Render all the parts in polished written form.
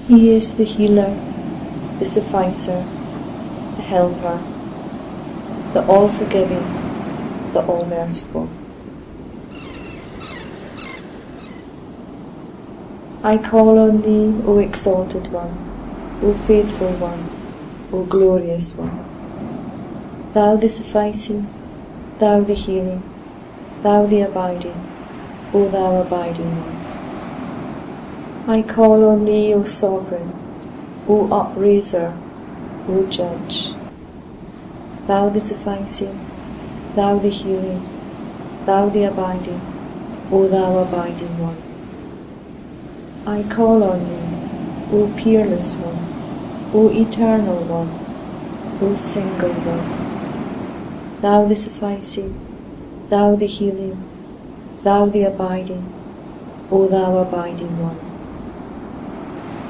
He is the healer, the sufficer, the helper, the all-forgiving, the all-merciful. I call on Thee, O Exalted One, O Faithful One, O Glorious One. Thou the sufficing, Thou the healing, Thou the abiding, O Thou abiding One. I call on Thee, O Sovereign, O Upraiser, O Judge. Thou the sufficing, Thou the healing, Thou the abiding, O Thou abiding One. I call on Thee, O Peerless One, O Eternal One, O Single One. Thou the sufficing, Thou the healing, Thou the abiding, O Thou abiding One.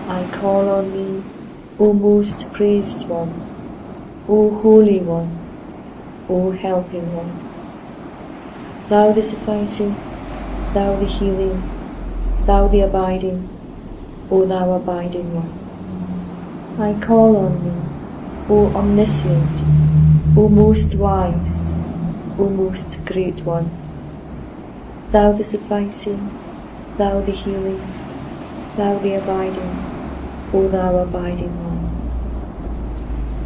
I call on Thee, O Most Praised One, O Holy One, O Helping One. Thou the sufficing, Thou the healing, Thou the abiding, O Thou abiding One. I call on Thee, O Omniscient, O Most Wise, O Most Great One. Thou the sufficing, Thou the healing, Thou the abiding, O Thou abiding One.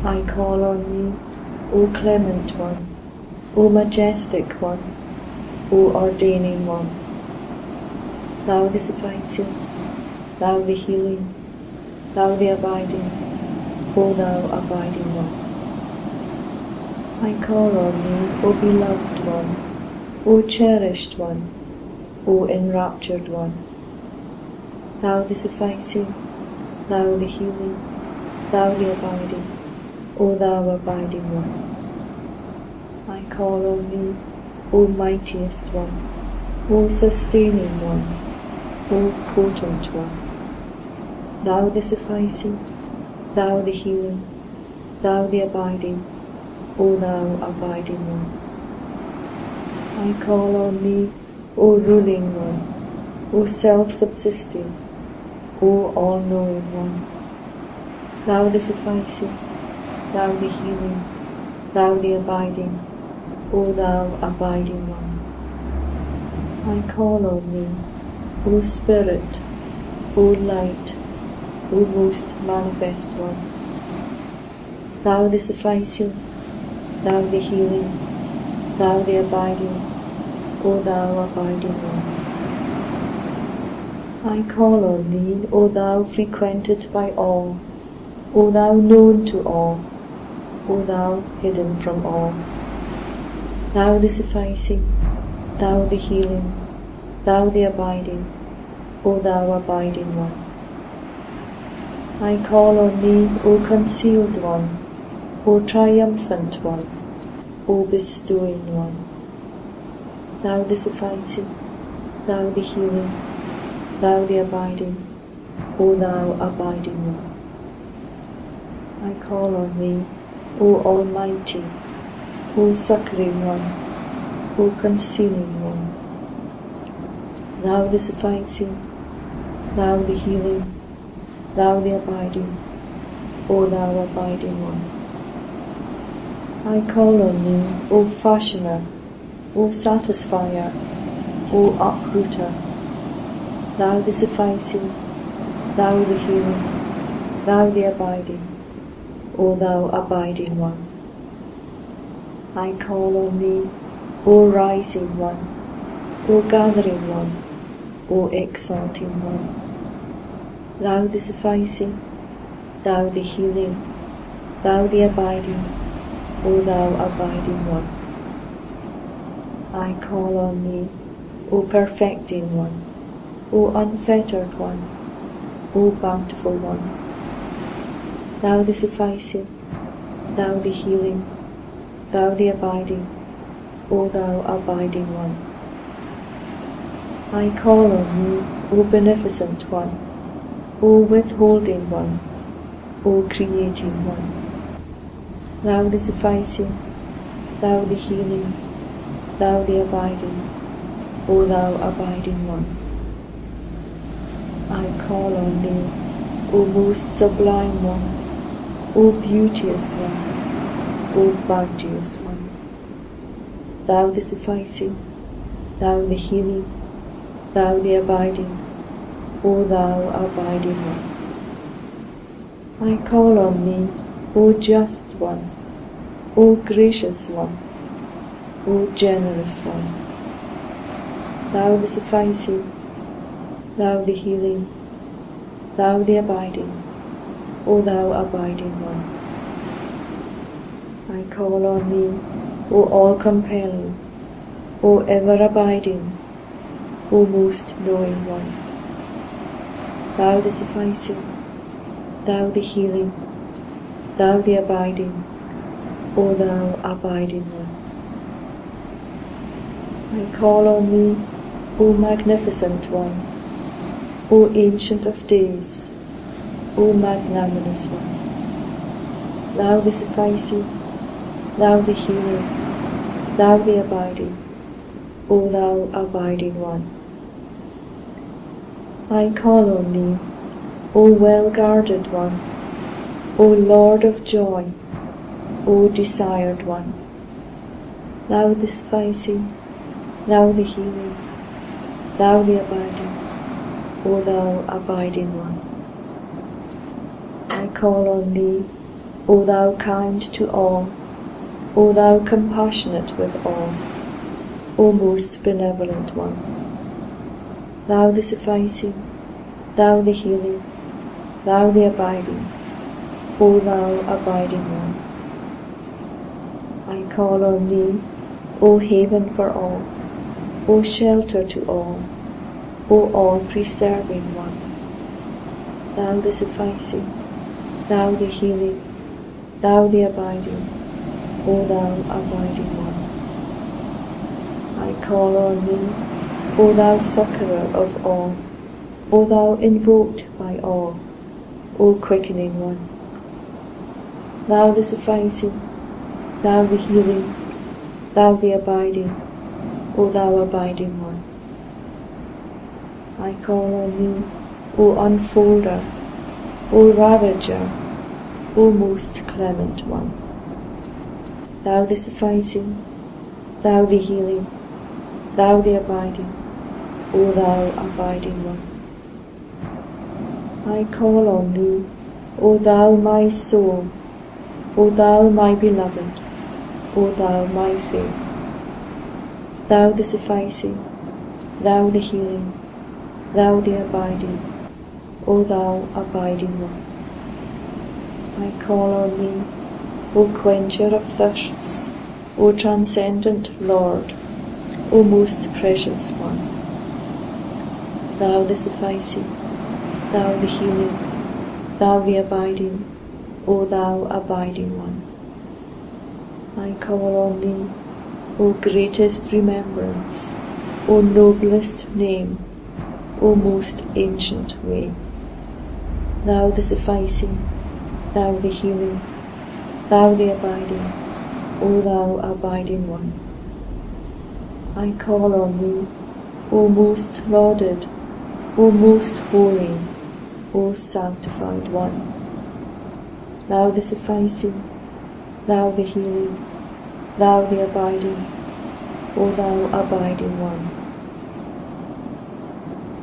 I call on Thee, O Clement One, O Majestic One, O Ordaining One. Thou the sufficing, Thou the healing, Thou the abiding, O Thou abiding One. I call on Thee, O Beloved One, O Cherished One, O Enraptured One. Thou the sufficing, Thou the healing, Thou the abiding, O Thou abiding One. I call on Thee, O Mightiest One, O Sustaining One, O Potent One. Thou the sufficing, Thou the healing, Thou the abiding, O Thou abiding One. I call on Thee, O Ruling One, O Self-subsisting, O All-knowing One. Thou the sufficing, Thou the healing, Thou the abiding, O Thou abiding One. I call on Thee, O Spirit, O Light, O Most Manifest One. Thou the sufficing, Thou the healing, Thou the abiding, O Thou abiding One. I call on Thee, O Thou frequented by all, O Thou known to all, O Thou hidden from all. Thou the sufficing, Thou the healing, Thou the abiding, O Thou abiding One. I call on Thee, O Concealed One, O Triumphant One, O Bestowing One. Thou the sufficing, Thou the healing, Thou the abiding, O Thou abiding One. I call on Thee, O Almighty, O Succouring One, O Concealing One. Thou the sufficing, Thou the healing, Thou the abiding, O Thou abiding One. I call on Thee, O Fashioner, O Satisfier, O Uprooter. Thou the sufficing, Thou the healing, Thou the abiding, O Thou abiding One. I call on Thee, O Rising One, O Gathering One, O Exalting One. Thou the sufficing, Thou the healing, Thou the abiding, O Thou abiding One. I call on Thee, O Perfecting One, O Unfettered One, O Bountiful One. Thou the sufficing, Thou the healing, Thou the abiding, O Thou abiding One. I call on Thee, O Beneficent One, O Withholding One, O Creating One. Thou the sufficing, Thou the healing, Thou the abiding, O Thou abiding One. I call on Thee, O most sublime one, O beauteous one, O bounteous one, Thou the sufficing, Thou the healing, Thou the abiding, O Thou abiding one. I call on Thee, O just one, O gracious one, O generous one, Thou the sufficing, Thou the healing, Thou the abiding, O Thou abiding one. I call on Thee, O all-compelling, O ever-abiding, O most knowing one, Thou the sufficing, Thou the healing, Thou the abiding, O Thou abiding one. I call on Thee, O magnificent one, O ancient of days, O magnanimous one, Thou the sufficing, Thou the healing, Thou the abiding, O Thou abiding one. I call on Thee, O well-guarded one, O Lord of joy, O desired one, Thou the sufficing, Thou the healing, Thou the abiding, O Thou abiding one. I call on Thee, O Thou kind to all, O Thou compassionate with all, O most benevolent one, Thou the sufficing, Thou the healing, Thou the abiding, O Thou abiding one. I call on Thee, O haven for all, O shelter to all, O all-preserving one, Thou the sufficing, Thou the healing, Thou the abiding, O Thou abiding one. I call on Thee, O Thou succourer of all, O Thou invoked by all, O quickening one, Thou the sufficing, Thou the healing, Thou the abiding, O Thou abiding one. I call on Thee, O unfolder, O ravager, O most clement one, Thou the sufficing, Thou the healing, Thou the abiding, O Thou abiding one. I call on Thee, O Thou my soul, O Thou my beloved, O Thou my faith, Thou the sufficing, Thou the healing, Thou the abiding, O Thou abiding one. I call on Thee, O quencher of thirsts, O transcendent Lord, O most precious one, Thou the sufficing, Thou the healing, Thou the abiding, O Thou abiding one. I call on Thee, O greatest remembrance, O noblest name, O most ancient way, Thou the sufficing, Thou the healing, Thou the abiding, O Thou abiding one. I call on Thee, O most lauded, O most holy, O sanctified one, Thou the sufficing, Thou the healing, Thou the abiding, O Thou abiding one.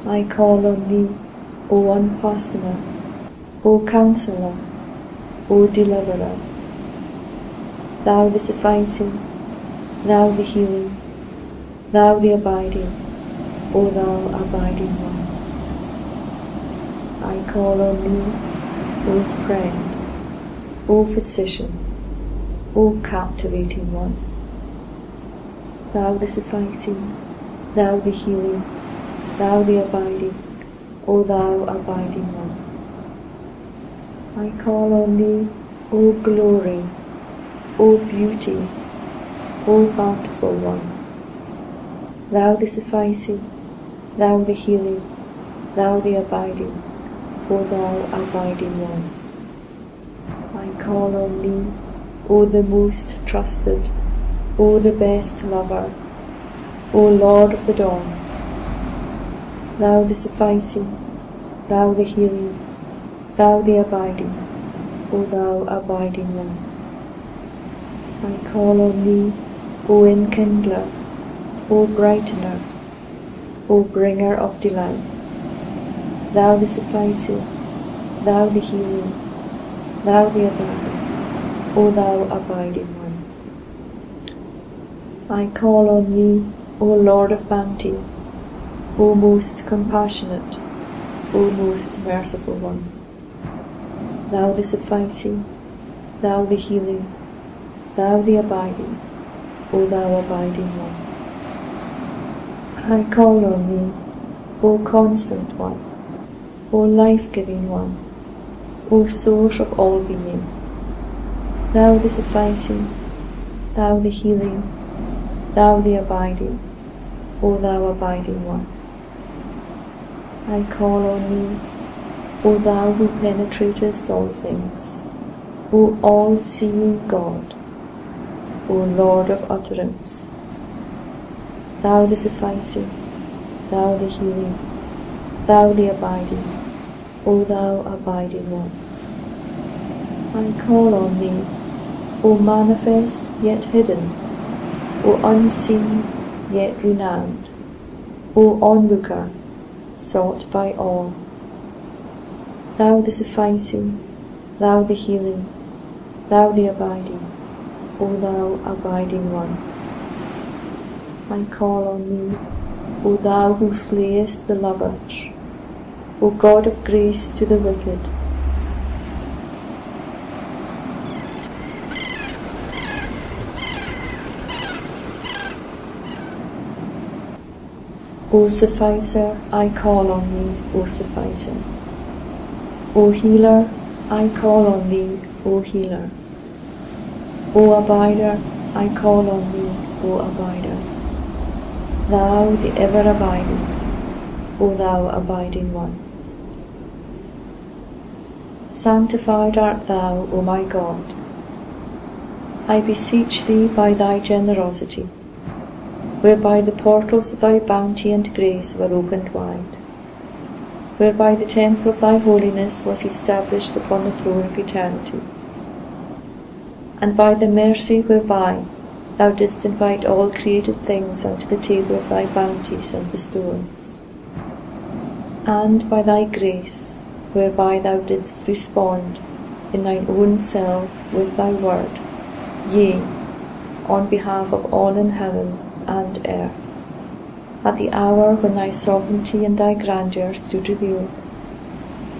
I call on Thee, O unfastener, O counsellor, O deliverer, Thou the sufficing, Thou the healing, Thou the abiding, O Thou abiding one. I call on Thee, O friend, O physician, O captivating one, Thou the sufficing, Thou the healing, Thou the abiding, O Thou abiding one. I call on Thee, O glory, O beauty, O bountiful one, Thou the sufficing, Thou the healing, Thou the abiding, O Thou abiding one. I call on Thee, O the most trusted, O the best lover, O Lord of the dawn, Thou the sufficing, Thou the healing, thou the abiding, O thou abiding one. I call on thee, O enkindler, O brightener, O bringer of delight, thou the sufficing, thou the healing, thou the abiding, O thou abiding one. I call on thee, O Lord of bounty, O most compassionate, O most merciful one, thou the sufficing, thou the healing, thou the abiding, O thou abiding one. I call on thee, O constant one, O life-giving one, O source of all being, thou the sufficing, thou the healing, thou the abiding, O thou abiding one. I call on thee, O thou who penetratest all things, O all-seeing God, O Lord of utterance, thou the sufficing, thou the healing, thou the abiding, O thou abiding one. I call on thee, O manifest yet hidden, O unseen yet renowned, O onlooker, sought by all, thou the sufficing, thou the healing, thou the abiding, O thou abiding one. I call on thee, O thou who slayest the lovers, O God of grace to the wicked, O sufficer, I call on thee, O sufficer. O healer, I call on thee, O healer. O abider, I call on thee, O abider. Thou the ever abiding, O thou abiding one. Sanctified art thou, O my God. I beseech thee by thy generosity, whereby the portals of thy bounty and grace were opened wide, whereby the temple of thy holiness was established upon the throne of eternity, and by the mercy whereby thou didst invite all created things unto the table of thy bounties and bestowals, and by thy grace whereby thou didst respond in thine own self with thy word, yea, on behalf of all in heaven and earth, at the hour when thy sovereignty and thy grandeur stood revealed,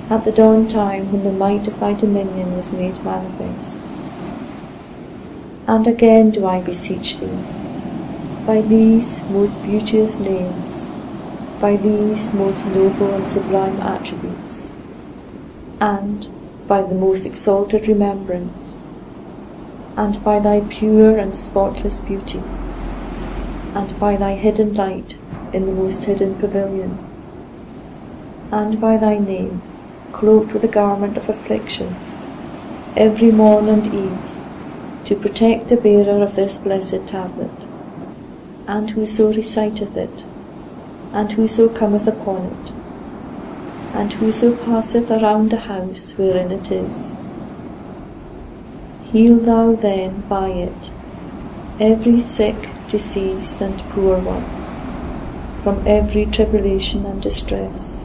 at the dawn time when the might of thy dominion was made manifest. And again do I beseech thee, by these most beauteous names, by these most noble and sublime attributes, and by the most exalted remembrance, and by thy pure and spotless beauty, and by thy hidden light in the most hidden pavilion, and by thy name, cloaked with a garment of affliction, every morn and eve, to protect the bearer of this blessed tablet, and whoso reciteth it, and whoso cometh upon it, and whoso passeth around the house wherein it is. Heal thou then by it every sick, diseased, and poor one, from every tribulation and distress,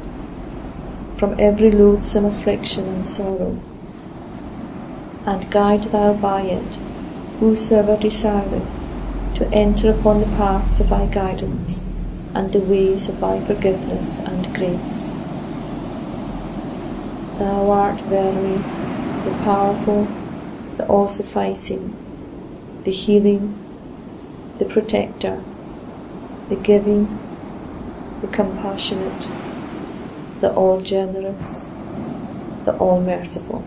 from every loathsome affliction and sorrow, and guide thou by it whosoever desireth to enter upon the paths of thy guidance and the ways of thy forgiveness and grace. Thou art verily the powerful, the all-sufficing, the healing, the protector, the giving, the compassionate, the all-generous, the all-merciful.